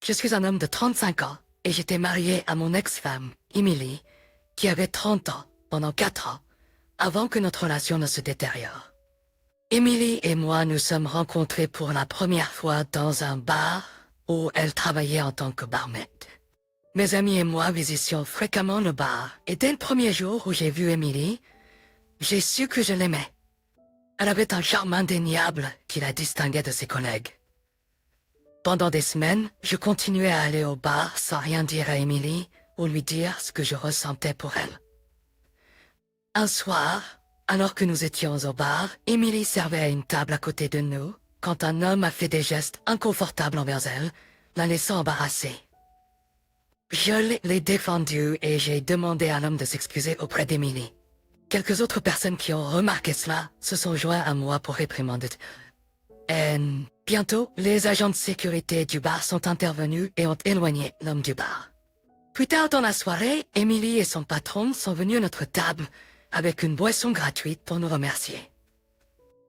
Je suis un homme de 35 ans et j'étais marié à mon ex-femme, Emily, qui avait 30 ans pendant 4 ans, avant que notre relation ne se détériore. Emily et moi nous sommes rencontrés pour la première fois dans un bar où elle travaillait en tant que barmaid. Mes amis et moi visitions fréquemment le bar et dès le premier jour où j'ai vu Emily, j'ai su que je l'aimais. Elle avait un charme indéniable qui la distinguait de ses collègues. Pendant des semaines, je continuais à aller au bar sans rien dire à Emily ou lui dire ce que je ressentais pour elle. Un soir, alors que nous étions au bar, Emily servait à une table à côté de nous quand un homme a fait des gestes inconfortables envers elle, la laissant embarrassée. Je l'ai défendu et j'ai demandé à l'homme de s'excuser auprès d'Emily. Quelques autres personnes qui ont remarqué cela se sont joints à moi pour réprimander. Et bientôt, les agents de sécurité du bar sont intervenus et ont éloigné l'homme du bar. Plus tard dans la soirée, Emily et son patron sont venus à notre table avec une boisson gratuite pour nous remercier.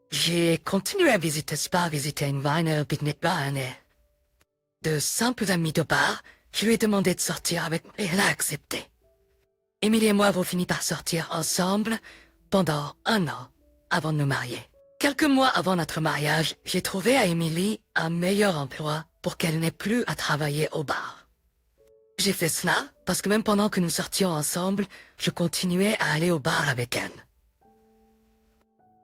J'ai continué à visiter ce bar, visiter une vine, pique-nique bar, et de simples amis de bar, je lui ai demandé de sortir avec moi et elle a accepté. Emily et moi avons fini par sortir ensemble pendant 1 an avant de nous marier. Quelques mois avant notre mariage, j'ai trouvé à Emily un meilleur emploi pour qu'elle n'ait plus à travailler au bar. J'ai fait cela parce que même pendant que nous sortions ensemble, je continuais à aller au bar avec elle.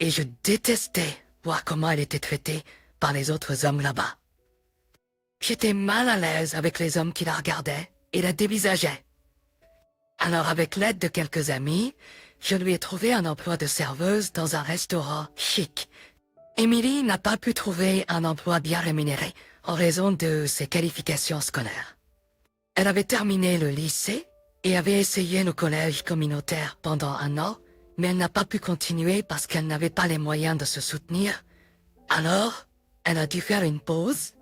Et je détestais voir comment elle était traitée par les autres hommes là-bas. J'étais mal à l'aise avec les hommes qui la regardaient et la dévisageaient. Alors avec l'aide de quelques amis, je lui ai trouvé un emploi de serveuse dans un restaurant chic. Emily n'a pas pu trouver un emploi bien rémunéré en raison de ses qualifications scolaires. Elle avait terminé le lycée et avait essayé le collège communautaire pendant 1 an, mais elle n'a pas pu continuer parce qu'elle n'avait pas les moyens de se soutenir. Alors, elle a dû faire une pause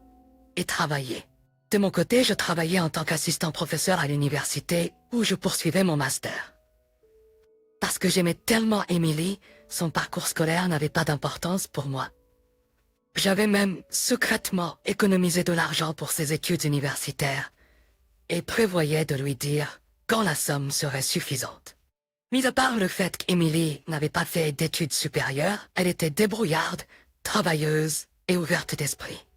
et travailler. De mon côté, je travaillais en tant qu'assistant professeur à l'université où je poursuivais mon master. Parce que j'aimais tellement Emily, son parcours scolaire n'avait pas d'importance pour moi. J'avais même secrètement économisé de l'argent pour ses études universitaires et prévoyais de lui dire quand la somme serait suffisante. Mis à part le fait qu'Emily n'avait pas fait d'études supérieures, elle était débrouillarde, travailleuse et ouverte d'esprit.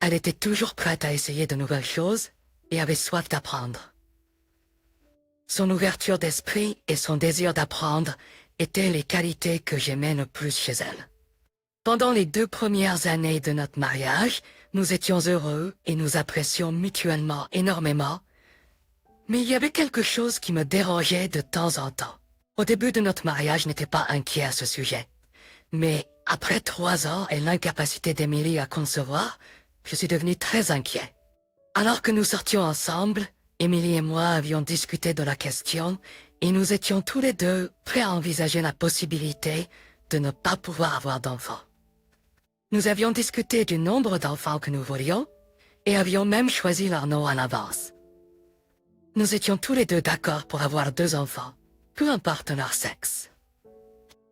Elle était toujours prête à essayer de nouvelles choses et avait soif d'apprendre. Son ouverture d'esprit et son désir d'apprendre étaient les qualités que j'aimais le plus chez elle. Pendant les 2 premières années de notre mariage, nous étions heureux et nous apprécions mutuellement énormément, mais il y avait quelque chose qui me dérangeait de temps en temps. Au début de notre mariage, je n'étais pas inquiet à ce sujet, mais après 3 ans et l'incapacité d'Emily à concevoir, je suis devenu très inquiet. Alors que nous sortions ensemble, Emily et moi avions discuté de la question et nous étions tous les deux prêts à envisager la possibilité de ne pas pouvoir avoir d'enfants. Nous avions discuté du nombre d'enfants que nous voulions et avions même choisi leur nom à l'avance. Nous étions tous les deux d'accord pour avoir 2 enfants, peu importe leur sexe.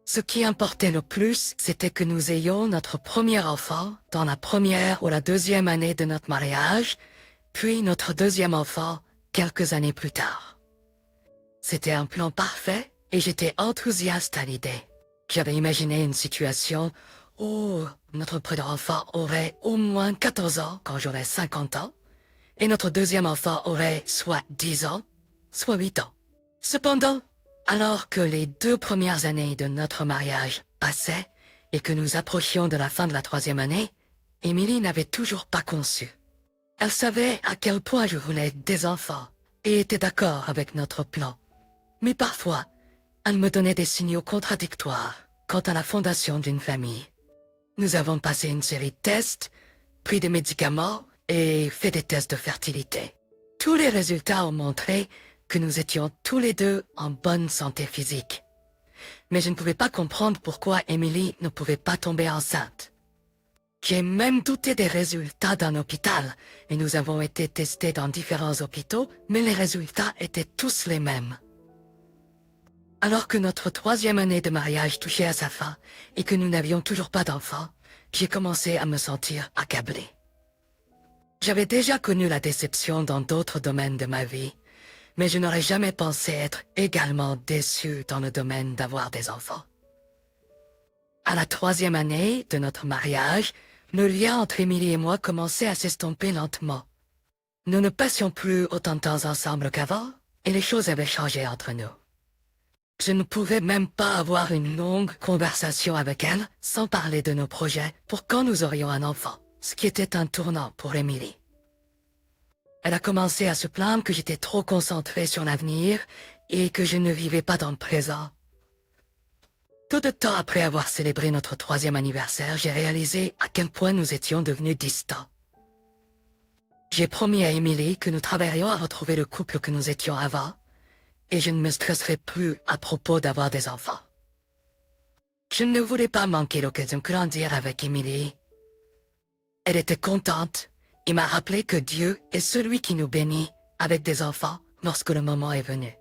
Ce qui importait le plus, c'était que nous ayons notre premier enfant dans la 1re ou la 2e année de notre mariage, puis notre 2e enfant quelques années plus tard. C'était un plan parfait et j'étais enthousiaste à l'idée. J'avais imaginé une situation où notre premier enfant aurait au moins 14 ans quand j'aurais 50 ans, et notre 2e enfant aurait soit 10 ans, soit 8 ans. Cependant, alors que les 2 premières années de notre mariage passaient et que nous approchions de la fin de la 3e année, Emily n'avait toujours pas conçu. Elle savait à quel point je voulais des enfants et était d'accord avec notre plan. Mais parfois, elle me donnait des signaux contradictoires quant à la fondation d'une famille. Nous avons passé une série de tests, pris des médicaments et fait des tests de fertilité. Tous les résultats ont montré que nous étions tous les deux en bonne santé physique. Mais je ne pouvais pas comprendre pourquoi Emily ne pouvait pas tomber enceinte. J'ai même douté des résultats d'un hôpital et nous avons été testés dans différents hôpitaux, mais les résultats étaient tous les mêmes. Alors que notre 3e année de mariage touchait à sa fin et que nous n'avions toujours pas d'enfants, j'ai commencé à me sentir accablé. J'avais déjà connu la déception dans d'autres domaines de ma vie, mais je n'aurais jamais pensé être également déçu dans le domaine d'avoir des enfants. À la 3e année de notre mariage, le lien entre Émilie et moi commençait à s'estomper lentement. Nous ne passions plus autant de temps ensemble qu'avant, et les choses avaient changé entre nous. Je ne pouvais même pas avoir une longue conversation avec elle sans parler de nos projets pour quand nous aurions un enfant, ce qui était un tournant pour Émilie. Elle a commencé à se plaindre que j'étais trop concentré sur l'avenir et que je ne vivais pas dans le présent. Peu de temps après avoir célébré notre 3e anniversaire, j'ai réalisé à quel point nous étions devenus distants. J'ai promis à Émilie que nous travaillerions à retrouver le couple que nous étions avant, et je ne me stresserai plus à propos d'avoir des enfants. Je ne voulais pas manquer l'occasion de grandir avec Émilie. Elle était contente et m'a rappelé que Dieu est celui qui nous bénit avec des enfants lorsque le moment est venu.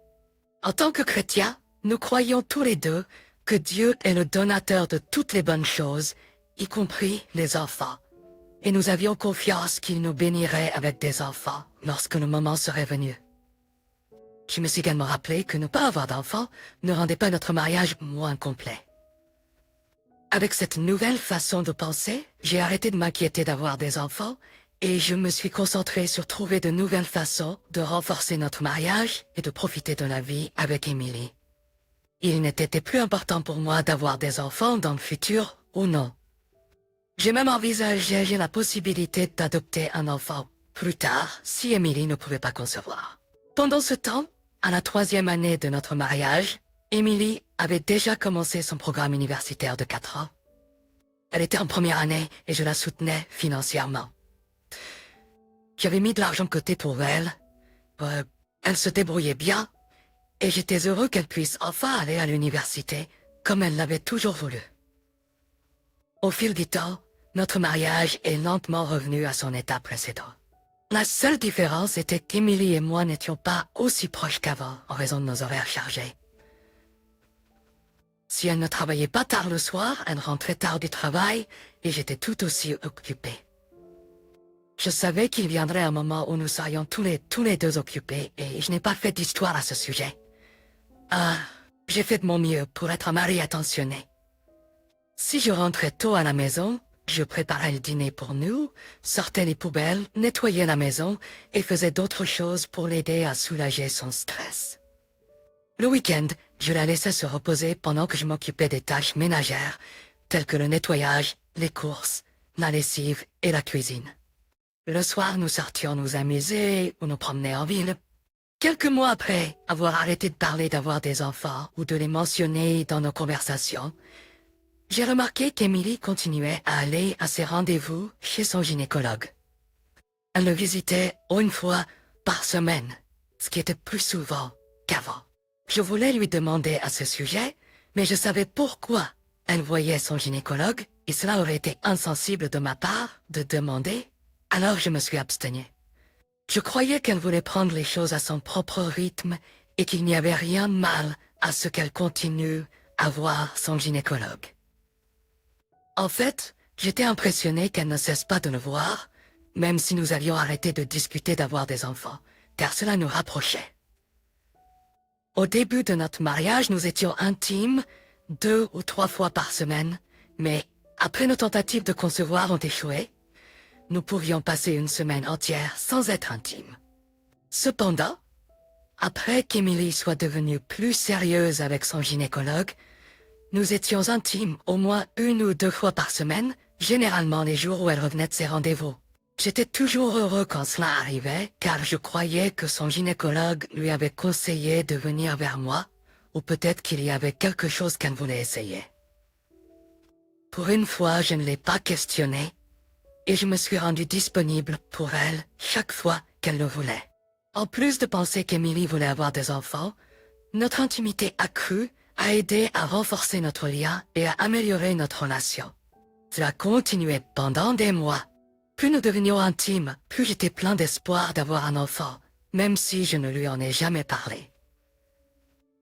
En tant que chrétiens, nous croyons tous les deux que Dieu est le donateur de toutes les bonnes choses, y compris les enfants, et nous avions confiance qu'il nous bénirait avec des enfants lorsque le moment serait venu. Je me suis également rappelé que ne pas avoir d'enfants ne rendait pas notre mariage moins complet. Avec cette nouvelle façon de penser, j'ai arrêté de m'inquiéter d'avoir des enfants et je me suis concentré sur trouver de nouvelles façons de renforcer notre mariage et de profiter de la vie avec Émilie. Il n'était plus important pour moi d'avoir des enfants dans le futur ou non. J'ai même envisagé la possibilité d'adopter un enfant plus tard si Émilie ne pouvait pas concevoir. Pendant ce temps, à la 3e année de notre mariage, Émilie avait déjà commencé son programme universitaire de 4 ans. Elle était en première année et je la soutenais financièrement. J'avais mis de l'argent de côté pour elle. Elle se débrouillait bien et j'étais heureux qu'elle puisse enfin aller à l'université comme elle l'avait toujours voulu. Au fil du temps, notre mariage est lentement revenu à son état précédent. La seule différence était qu'Émilie et moi n'étions pas aussi proches qu'avant en raison de nos horaires chargés. Si elle ne travaillait pas tard le soir, elle rentrait tard du travail et j'étais tout aussi occupé. Je savais qu'il viendrait un moment où nous serions tous les deux occupés et je n'ai pas fait d'histoire à ce sujet. J'ai fait de mon mieux pour être un mari attentionné. Si je rentrais tôt à la maison, je préparais le dîner pour nous, sortais les poubelles, nettoyais la maison et faisais d'autres choses pour l'aider à soulager son stress. Le week-end, je la laissais se reposer pendant que je m'occupais des tâches ménagères, telles que le nettoyage, les courses, la lessive et la cuisine. Le soir, nous sortions nous amuser ou nous promener en ville. Quelques mois après avoir arrêté de parler d'avoir des enfants ou de les mentionner dans nos conversations, j'ai remarqué qu'Émilie continuait à aller à ses rendez-vous chez son gynécologue. Elle le visitait une fois par semaine, ce qui était plus souvent qu'avant. Je voulais lui demander à ce sujet, mais je savais pourquoi elle voyait son gynécologue et cela aurait été insensible de ma part de demander, alors je me suis abstenu. Je croyais qu'elle voulait prendre les choses à son propre rythme et qu'il n'y avait rien de mal à ce qu'elle continue à voir son gynécologue. En fait, j'étais impressionné qu'elle ne cesse pas de le voir, même si nous avions arrêté de discuter d'avoir des enfants, car cela nous rapprochait. Au début de notre mariage, nous étions intimes 2 ou 3 fois par semaine, mais après nos tentatives de concevoir ont échoué, nous pouvions passer une semaine entière sans être intimes. Cependant, après qu'Émilie soit devenue plus sérieuse avec son gynécologue, nous étions intimes au moins 1 ou 2 fois par semaine, généralement les jours où elle revenait de ses rendez-vous. J'étais toujours heureux quand cela arrivait, car je croyais que son gynécologue lui avait conseillé de venir vers moi, ou peut-être qu'il y avait quelque chose qu'elle voulait essayer. Pour une fois, je ne l'ai pas questionnée, et je me suis rendu disponible pour elle chaque fois qu'elle le voulait. En plus de penser qu'Émilie voulait avoir des enfants, notre intimité accrue a aidé à renforcer notre lien et à améliorer notre relation. Cela continuait pendant des mois. Plus nous devenions intimes, plus j'étais plein d'espoir d'avoir un enfant, même si je ne lui en ai jamais parlé.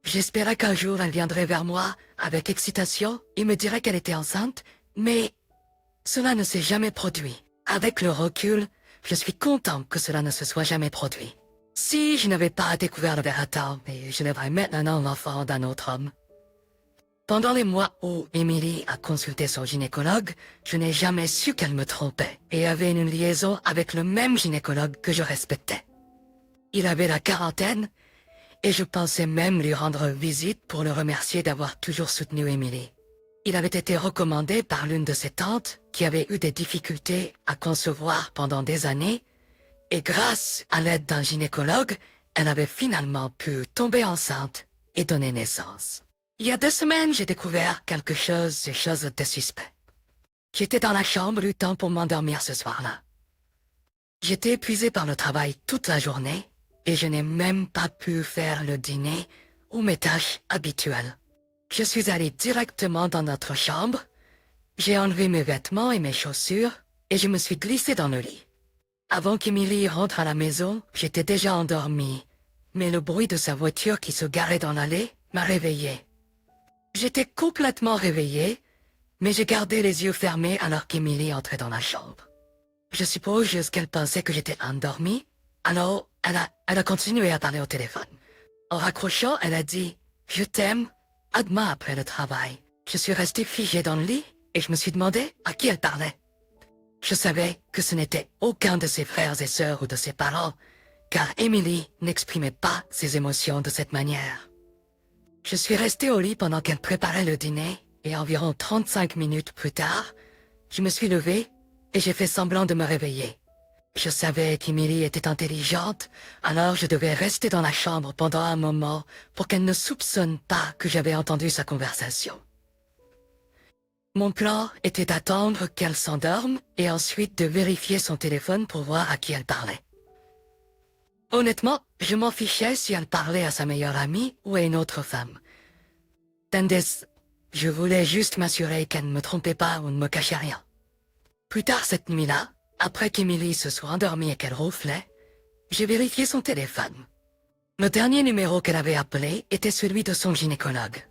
J'espérais qu'un jour elle viendrait vers moi avec excitation et me dirait qu'elle était enceinte, mais cela ne s'est jamais produit. Avec le recul, Je suis content que cela ne se soit jamais produit. Si je n'avais pas découvert le verre à tard, mais je n'aurais maintenant l'enfant d'un autre homme. Pendant les mois où Emily a consulté son gynécologue, je n'ai jamais su qu'elle me trompait et avait une liaison avec le même gynécologue que je respectais. Il avait la quarantaine et je pensais même lui rendre visite pour le remercier d'avoir toujours soutenu Emily. Il avait été recommandé par l'une de ses tantes qui avait eu des difficultés à concevoir pendant des années et grâce à l'aide d'un gynécologue, elle avait finalement pu tomber enceinte et donner naissance. Il y a 2 semaines, j'ai découvert quelque chose de suspect. J'étais dans la chambre luttant pour m'endormir ce soir-là. J'étais épuisé par le travail toute la journée et je n'ai même pas pu faire le dîner ou mes tâches habituelles. Je suis allé directement dans notre chambre, j'ai enlevé mes vêtements et mes chaussures et je me suis glissé dans le lit. Avant qu'Emily rentre à la maison, j'étais déjà endormi, mais le bruit de sa voiture qui se garait dans l'allée m'a réveillé. J'étais complètement réveillé, mais j'ai gardé les yeux fermés alors qu'Emily entrait dans la chambre. Je suppose qu'elle pensait que j'étais endormi, alors elle a continué à parler au téléphone. En raccrochant, elle a dit « Je t'aime, à demain après le travail ». Je suis resté figé dans le lit et je me suis demandé à qui elle parlait. Je savais que ce n'était aucun de ses frères et sœurs ou de ses parents, car Emily n'exprimait pas ses émotions de cette manière. Je suis resté au lit pendant qu'elle préparait le dîner, et environ 35 minutes plus tard, je me suis levé et j'ai fait semblant de me réveiller. Je savais qu'Emily était intelligente, alors je devais rester dans la chambre pendant un moment pour qu'elle ne soupçonne pas que j'avais entendu sa conversation. Mon plan était d'attendre qu'elle s'endorme et ensuite de vérifier son téléphone pour voir à qui elle parlait. Honnêtement, je m'en fichais si elle parlait à sa meilleure amie ou à une autre femme. Tandis, je voulais juste m'assurer qu'elle ne me trompait pas ou ne me cachait rien. Plus tard cette nuit-là, après qu'Emily se soit endormie et qu'elle ronflait, j'ai vérifié son téléphone. Le dernier numéro qu'elle avait appelé était celui de son gynécologue.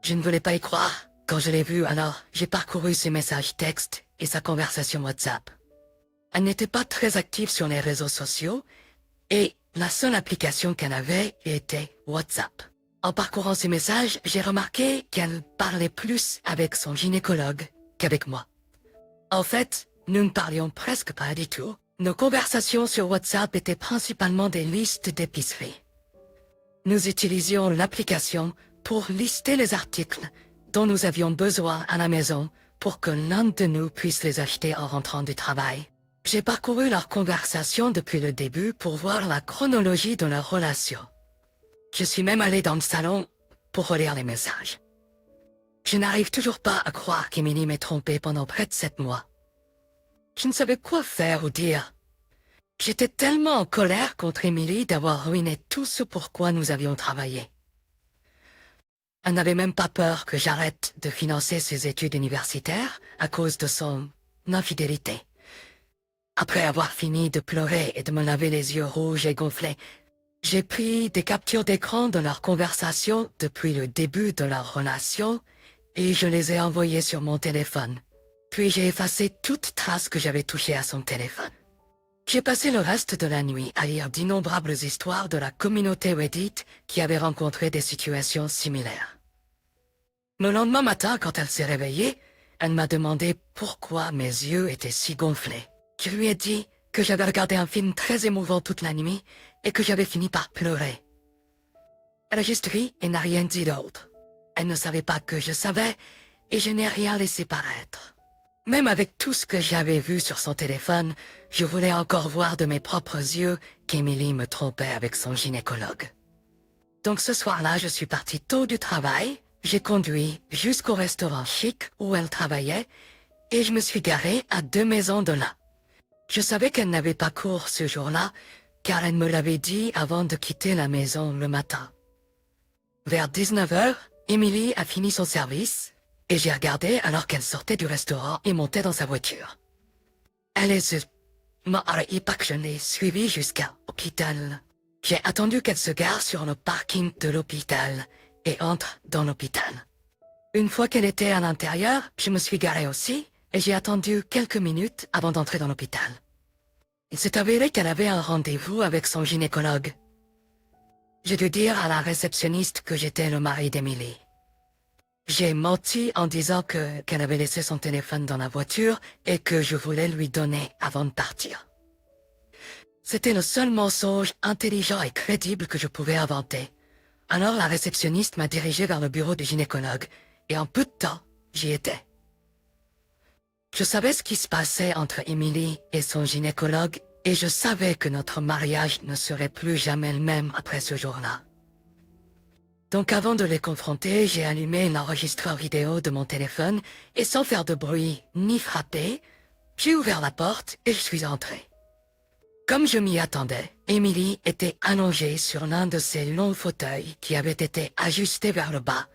Je ne voulais pas y croire quand je l'ai vu, alors j'ai parcouru ses messages textes et sa conversation WhatsApp. Elle n'était pas très active sur les réseaux sociaux et la seule application qu'elle avait était WhatsApp. En parcourant ses messages, j'ai remarqué qu'elle parlait plus avec son gynécologue qu'avec moi. En fait, nous ne parlions presque pas du tout. Nos conversations sur WhatsApp étaient principalement des listes d'épicerie. Nous utilisions l'application pour lister les articles dont nous avions besoin à la maison pour que l'un de nous puisse les acheter en rentrant du travail. J'ai parcouru leur conversation depuis le début pour voir la chronologie de leur relation. Je suis même allé dans le salon pour relire les messages. Je n'arrive toujours pas à croire qu'Emily m'ait trompé pendant près de 7 mois. Je ne savais quoi faire ou dire. J'étais tellement en colère contre Emily d'avoir ruiné tout ce pourquoi nous avions travaillé. Elle n'avait même pas peur que j'arrête de financer ses études universitaires à cause de son infidélité. Après avoir fini de pleurer et de me laver les yeux rouges et gonflés, j'ai pris des captures d'écran de leur conversation depuis le début de leur relation et je les ai envoyées sur mon téléphone. Puis j'ai effacé toute trace que j'avais touchée à son téléphone. J'ai passé le reste de la nuit à lire d'innombrables histoires de la communauté Reddit qui avait rencontré des situations similaires. Le lendemain matin, quand elle s'est réveillée, elle m'a demandé pourquoi mes yeux étaient si gonflés. Je lui ai dit que j'avais regardé un film très émouvant toute la nuit et que j'avais fini par pleurer. Elle a juste ri et n'a rien dit d'autre. Elle ne savait pas que je savais et je n'ai rien laissé paraître. Même avec tout ce que j'avais vu sur son téléphone, je voulais encore voir de mes propres yeux qu'Emily me trompait avec son gynécologue. Donc ce soir-là, je suis partie tôt du travail, j'ai conduit jusqu'au restaurant chic où elle travaillait et je me suis garée à 2 maisons de là. Je savais qu'elle n'avait pas cours ce jour-là, car elle me l'avait dit avant de quitter la maison le matin. Vers 19h, Emily a fini son service, et j'ai regardé alors qu'elle sortait du restaurant et montait dans sa voiture. Elle m'a arrêté pas que je l'ai suivie jusqu'à l'hôpital. J'ai attendu qu'elle se gare sur le parking de l'hôpital et entre dans l'hôpital. Une fois qu'elle était à l'intérieur, je me suis garée aussi et j'ai attendu quelques minutes avant d'entrer dans l'hôpital. Il s'est avéré qu'elle avait un rendez-vous avec son gynécologue. J'ai dû dire à la réceptionniste que j'étais le mari d'Emily. J'ai menti en disant qu'elle avait laissé son téléphone dans la voiture et que je voulais lui donner avant de partir. C'était le seul mensonge intelligent et crédible que je pouvais inventer. Alors la réceptionniste m'a dirigé vers le bureau du gynécologue, et en peu de temps, j'y étais. Je savais ce qui se passait entre Emily et son gynécologue, et je savais que notre mariage ne serait plus jamais le même après ce jour-là. Donc avant de les confronter, j'ai allumé l'enregistreur vidéo de mon téléphone, et sans faire de bruit ni frapper, j'ai ouvert la porte et je suis entrée. Comme je m'y attendais, Emily était allongée sur l'un de ces longs fauteuils qui avaient été ajustés vers le bas,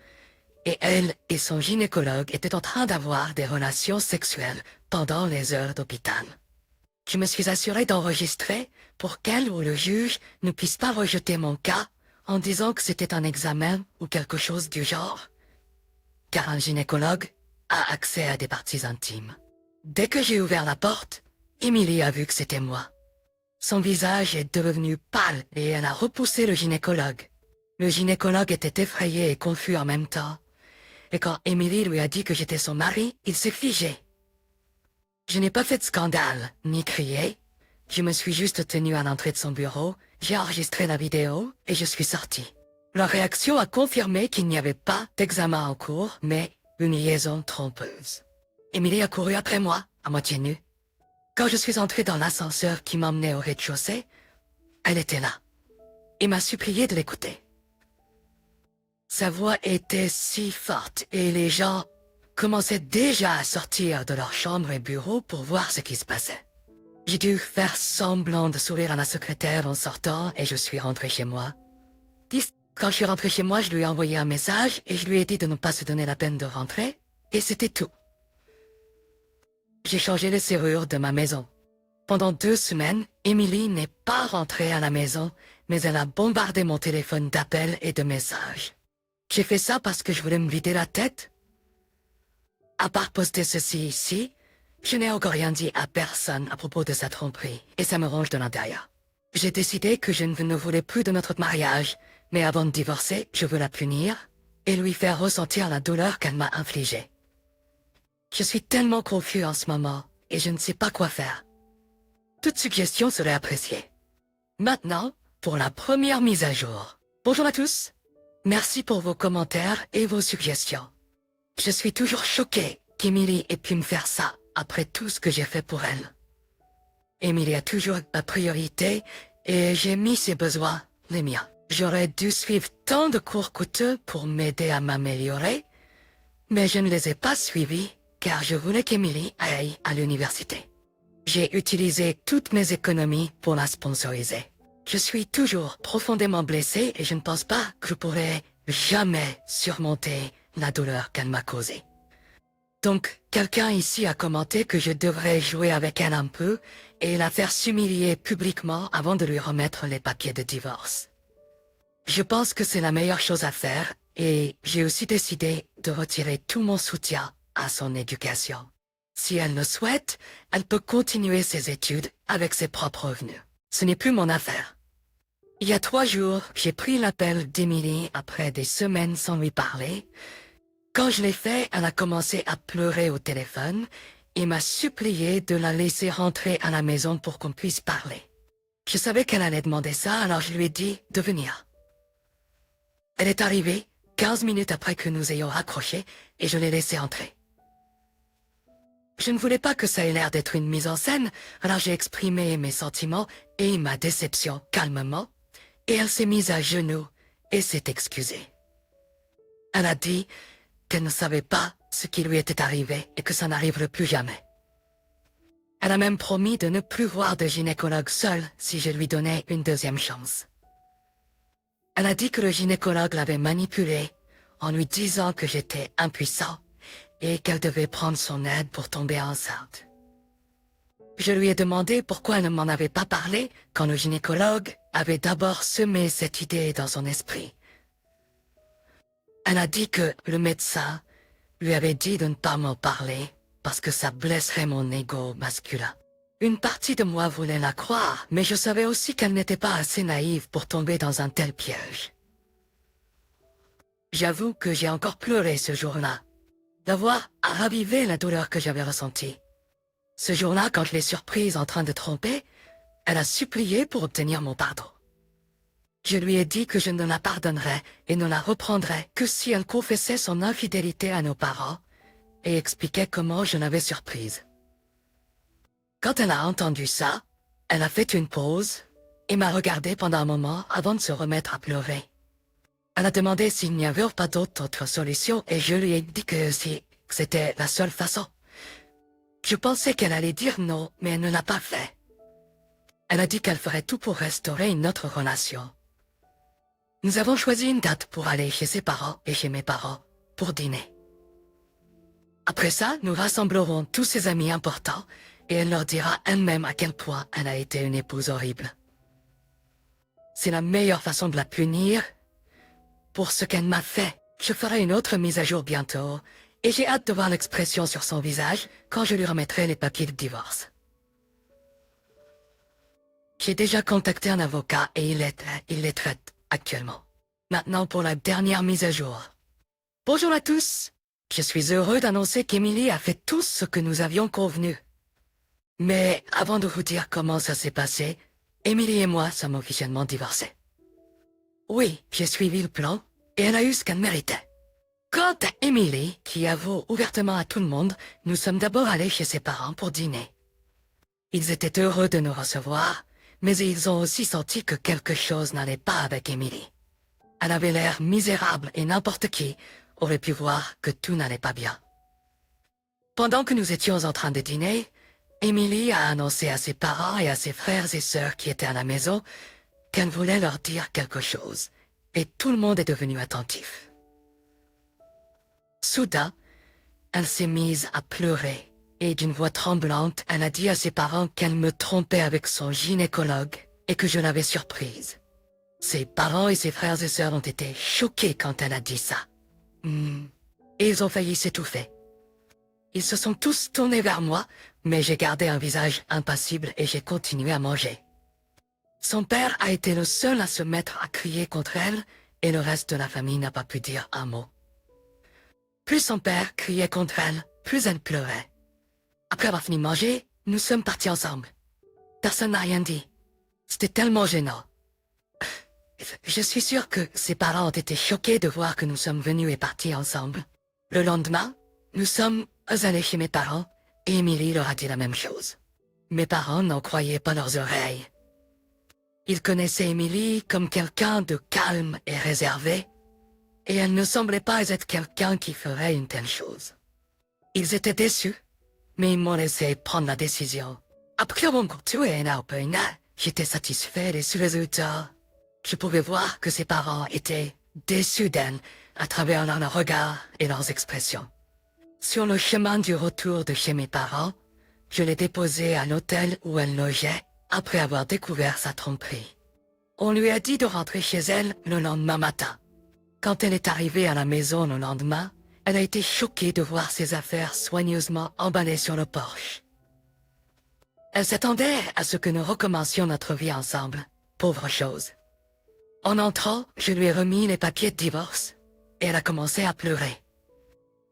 et elle et son gynécologue étaient en train d'avoir des relations sexuelles pendant les heures d'hôpital. Je me suis assurée d'enregistrer pour qu'elle ou le juge ne puisse pas rejeter mon cas en disant que c'était un examen ou quelque chose du genre, car un gynécologue a accès à des parties intimes. Dès que j'ai ouvert la porte, Emily a vu que c'était moi. Son visage est devenu pâle et elle a repoussé le gynécologue. Le gynécologue était effrayé et confus en même temps. Et quand Emily lui a dit que j'étais son mari, il s'est figé. Je n'ai pas fait de scandale, ni crié. Je me suis juste tenue à l'entrée de son bureau, j'ai enregistré la vidéo et je suis sortie. Leur réaction a confirmé qu'il n'y avait pas d'examen en cours, mais une liaison trompeuse. Emily a couru après moi, à moitié nue. Quand je suis entrée dans l'ascenseur qui m'emmenait au rez-de-chaussée, elle était là et m'a supplié de l'écouter. Sa voix était si forte et les gens commençaient déjà à sortir de leur chambre et bureau pour voir ce qui se passait. J'ai dû faire semblant de sourire à la secrétaire en sortant et je suis rentrée chez moi. Quand je suis rentrée chez moi, je lui ai envoyé un message et je lui ai dit de ne pas se donner la peine de rentrer, et c'était tout. J'ai changé les serrures de ma maison. Pendant 2 semaines, Emily n'est pas rentrée à la maison, mais elle a bombardé mon téléphone d'appels et de messages. J'ai fait ça parce que je voulais me vider la tête. À part poster ceci ici, je n'ai encore rien dit à personne à propos de sa tromperie, et ça me ronge de l'intérieur. J'ai décidé que je ne voulais plus de notre mariage, mais avant de divorcer, je veux la punir et lui faire ressentir la douleur qu'elle m'a infligée. Je suis tellement confus en ce moment, et je ne sais pas quoi faire. Toute suggestion serait appréciée. Maintenant, pour la première mise à jour. Bonjour à tous. Merci pour vos commentaires et vos suggestions. Je suis toujours choquée qu'Emily ait pu me faire ça après tout ce que j'ai fait pour elle. Emily a toujours ma priorité et j'ai mis ses besoins, les miens. J'aurais dû suivre tant de cours coûteux pour m'aider à m'améliorer, mais je ne les ai pas suivis car je voulais qu'Emily aille à l'université. J'ai utilisé toutes mes économies pour la sponsoriser. Je suis toujours profondément blessée et je ne pense pas que je pourrai jamais surmonter la douleur qu'elle m'a causée. Donc, quelqu'un ici a commenté que je devrais jouer avec elle un peu et la faire s'humilier publiquement avant de lui remettre les papiers de divorce. Je pense que c'est la meilleure chose à faire et j'ai aussi décidé de retirer tout mon soutien à son éducation. Si elle le souhaite, elle peut continuer ses études avec ses propres revenus. Ce n'est plus mon affaire. Il y a 3 jours, j'ai pris l'appel d'Emily après des semaines sans lui parler. Quand je l'ai fait, elle a commencé à pleurer au téléphone et m'a supplié de la laisser rentrer à la maison pour qu'on puisse parler. Je savais qu'elle allait demander ça, alors je lui ai dit de venir. Elle est arrivée 15 minutes après que nous ayons raccroché et je l'ai laissée entrer. Je ne voulais pas que ça ait l'air d'être une mise en scène, alors j'ai exprimé mes sentiments et ma déception calmement, et elle s'est mise à genoux et s'est excusée. Elle a dit qu'elle ne savait pas ce qui lui était arrivé et que ça n'arriverait plus jamais. Elle a même promis de ne plus voir de gynécologue seule si je lui donnais une 2e chance. Elle a dit que le gynécologue l'avait manipulée en lui disant que j'étais impuissant et qu'elle devait prendre son aide pour tomber enceinte. Je lui ai demandé pourquoi elle ne m'en avait pas parlé quand le gynécologue avait d'abord semé cette idée dans son esprit. Elle a dit que le médecin lui avait dit de ne pas m'en parler parce que ça blesserait mon ego masculin. Une partie de moi voulait la croire, mais je savais aussi qu'elle n'était pas assez naïve pour tomber dans un tel piège. J'avoue que j'ai encore pleuré ce jour-là, d'avoir à raviver la douleur que j'avais ressentie. Ce jour-là, quand je l'ai surprise en train de tromper, elle a supplié pour obtenir mon pardon. Je lui ai dit que je ne la pardonnerais et ne la reprendrais que si elle confessait son infidélité à nos parents et expliquait comment je l'avais surprise. Quand elle a entendu ça, elle a fait une pause et m'a regardé pendant un moment avant de se remettre à pleurer. Elle a demandé s'il n'y avait pas d'autre solution et je lui ai dit que c'était la seule façon. Je pensais qu'elle allait dire non, mais elle ne l'a pas fait. Elle a dit qu'elle ferait tout pour restaurer notre relation. Nous avons choisi une date pour aller chez ses parents et chez mes parents pour dîner. Après ça, nous rassemblerons tous ses amis importants et elle leur dira elle-même à quel point elle a été une épouse horrible. C'est la meilleure façon de la punir. Pour ce qu'elle m'a fait, je ferai une autre mise à jour bientôt et j'ai hâte de voir l'expression sur son visage quand je lui remettrai les papiers de divorce. J'ai déjà contacté un avocat et il les traite actuellement. Maintenant pour la dernière mise à jour. Bonjour à tous. Je suis heureux d'annoncer qu'Emily a fait tout ce que nous avions convenu. Mais avant de vous dire comment ça s'est passé, Emily et moi sommes officiellement divorcés. Oui, j'ai suivi le plan et elle a eu ce qu'elle méritait. Quant à Emily, qui avoue ouvertement à tout le monde, nous sommes d'abord allés chez ses parents pour dîner. Ils étaient heureux de nous recevoir, mais ils ont aussi senti que quelque chose n'allait pas avec Emily. Elle avait l'air misérable et n'importe qui aurait pu voir que tout n'allait pas bien. Pendant que nous étions en train de dîner, Emily a annoncé à ses parents et à ses frères et sœurs qui étaient à la maison qu'elle voulait leur dire quelque chose, et tout le monde est devenu attentif. Soudain, elle s'est mise à pleurer, et d'une voix tremblante, elle a dit à ses parents qu'elle me trompait avec son gynécologue et que je l'avais surprise. Ses parents et ses frères et sœurs ont été choqués quand elle a dit ça. Et ils ont failli s'étouffer. Ils se sont tous tournés vers moi, mais j'ai gardé un visage impassible et j'ai continué à manger. Son père a été le seul à se mettre à crier contre elle et le reste de la famille n'a pas pu dire un mot. Plus son père criait contre elle, plus elle pleurait. Après avoir fini de manger, nous sommes partis ensemble. Personne n'a rien dit. C'était tellement gênant. Je suis sûre que ses parents ont été choqués de voir que nous sommes venus et partis ensemble. Le lendemain, nous sommes allés chez mes parents et Emily leur a dit la même chose. Mes parents n'en croyaient pas leurs oreilles. Ils connaissaient Emily comme quelqu'un de calme et réservé, et elle ne semblait pas être quelqu'un qui ferait une telle chose. Ils étaient déçus, mais ils m'ont laissé prendre la décision. Après mon cours et j'étais satisfait des résultats. Je pouvais voir que ses parents étaient déçus d'elle à travers leurs regards et leurs expressions. Sur le chemin du retour de chez mes parents, je l'ai déposée à l'hôtel où elle logeait après avoir découvert sa tromperie. On lui a dit de rentrer chez elle le lendemain matin. Quand elle est arrivée à la maison le lendemain, elle a été choquée de voir ses affaires soigneusement emballées sur le porche. Elle s'attendait à ce que nous recommencions notre vie ensemble. Pauvre chose. En entrant, je lui ai remis les papiers de divorce et elle a commencé à pleurer.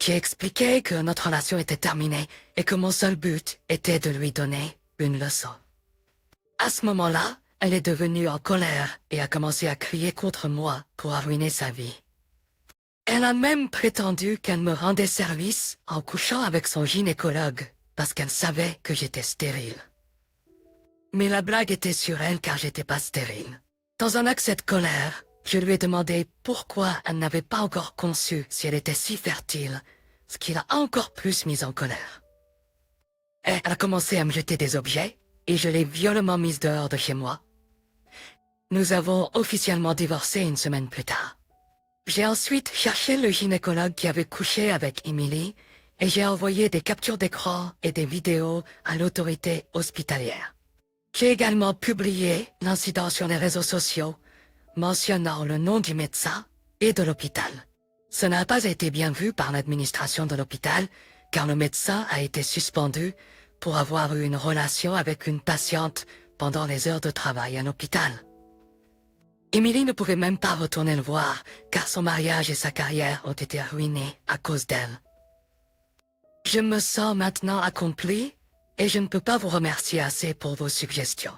J'ai expliqué que notre relation était terminée et que mon seul but était de lui donner une leçon. À ce moment-là, elle est devenue en colère et a commencé à crier contre moi pour arruiner sa vie. Elle a même prétendu qu'elle me rendait service en couchant avec son gynécologue parce qu'elle savait que j'étais stérile. Mais la blague était sur elle car j'étais pas stérile. Dans un accès de colère, je lui ai demandé pourquoi elle n'avait pas encore conçu si elle était si fertile, ce qui l'a encore plus mise en colère. Elle a commencé à me jeter des objets et je l'ai violemment mise dehors de chez moi. Nous avons officiellement divorcé une semaine plus tard. J'ai ensuite cherché le gynécologue qui avait couché avec Emily et j'ai envoyé des captures d'écran et des vidéos à l'autorité hospitalière. J'ai également publié l'incident sur les réseaux sociaux, mentionnant le nom du médecin et de l'hôpital. Ce n'a pas été bien vu par l'administration de l'hôpital, car le médecin a été suspendu pour avoir eu une relation avec une patiente pendant les heures de travail en hôpital. Emily ne pouvait même pas retourner le voir, car son mariage et sa carrière ont été ruinés à cause d'elle. Je me sens maintenant accomplie, et je ne peux pas vous remercier assez pour vos suggestions.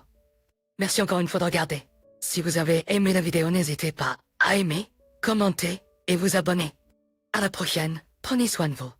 Merci encore une fois de regarder. Si vous avez aimé la vidéo, n'hésitez pas à aimer, commenter et vous abonner. À la prochaine, prenez soin de vous.